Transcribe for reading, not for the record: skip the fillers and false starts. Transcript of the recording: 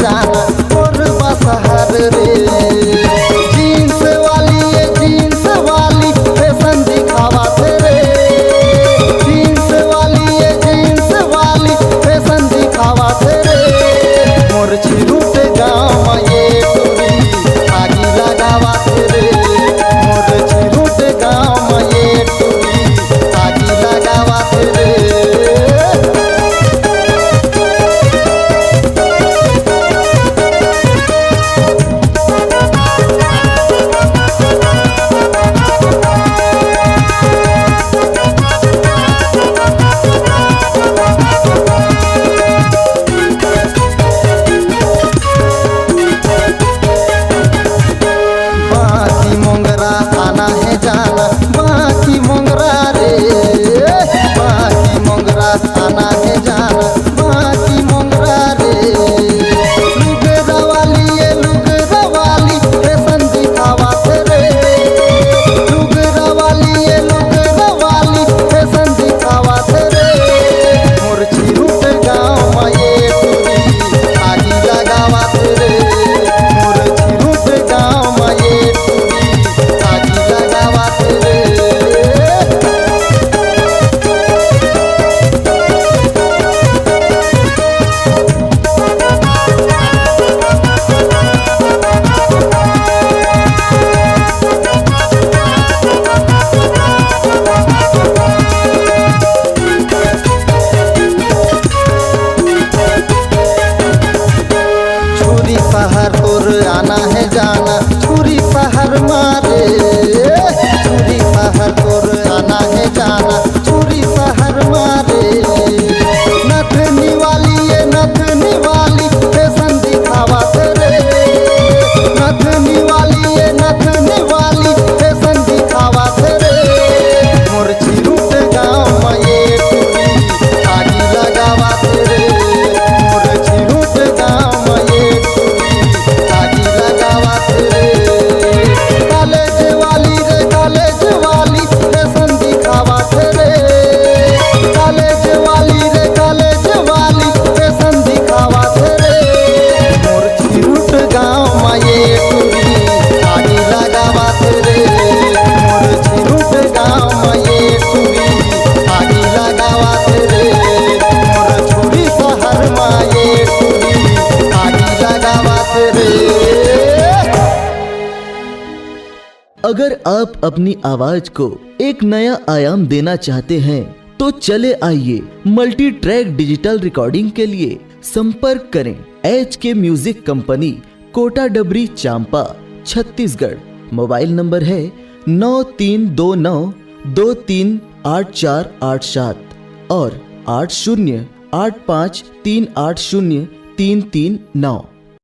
जाना और बसहर रे। जीन्स वाली ये जीन्स वाली फैशन दिखावा तेरे। जीन्स वाली ये जीन्स वाली फैशन दिखावा तेरे। मोर छिरूट गाँव ये टूरी आगी लगावा तेरे। मोर छिरूट गाँव ये टूरी आगी लगावा तेरे। बाकी मोंगरा आना है जाना बाकी मोंगरा रे। बाकी मोंगरा आना है जाना बाकी मोंगरा रे। लुगरा वाली ये लुगरा वाली फैशन दिखावा तेरे। लुगरा वाली ये लुगरा वाली फैशन दिखावा तेरे। मोर छिरूट गाँव ये टूरी आगी लगावा तेरे। मोर छिरूट गाँव ये टूरी आगी लगावा तेरे। छुरी शहर तोर आना है जाना छुरी शहर मारे। छुरी शहर तोर आना है जाना छुरी शहर मारे। नथनी वाली ये नथनी वाली फैशन दिखावा तेरे। नथनी वाली ये नथनी वाली फैशन दिखावा तेरे। मोर छिरूट गाँव ये टूरी आगी लगावा तेरे। मोर छिरूट गाँव ये टूरी आगी लगावा तेरे। कॉलेज वाली रे कॉलेज वाली फैशन दिखावा तेरे। कॉलेज वाली रे कॉलेज वाली फैशन दिखावा तेरे। मोर छिरूट गाँव ये टूरी आगी लगावा तेरे। मोर छिरूट गाँव ये टूरी आगी लगावा तेरे। मोर छुरी शहर ये टूरी आगी लगावा तेरे। अगर आप अपनी आवाज को एक नया आयाम देना चाहते हैं तो चले आइए मल्टी ट्रैक डिजिटल रिकॉर्डिंग के लिए संपर्क करें HK म्यूजिक कंपनी, कोटा डबरी, चांपा, छत्तीसगढ़। मोबाइल नंबर है 9329238487 और 8085380339।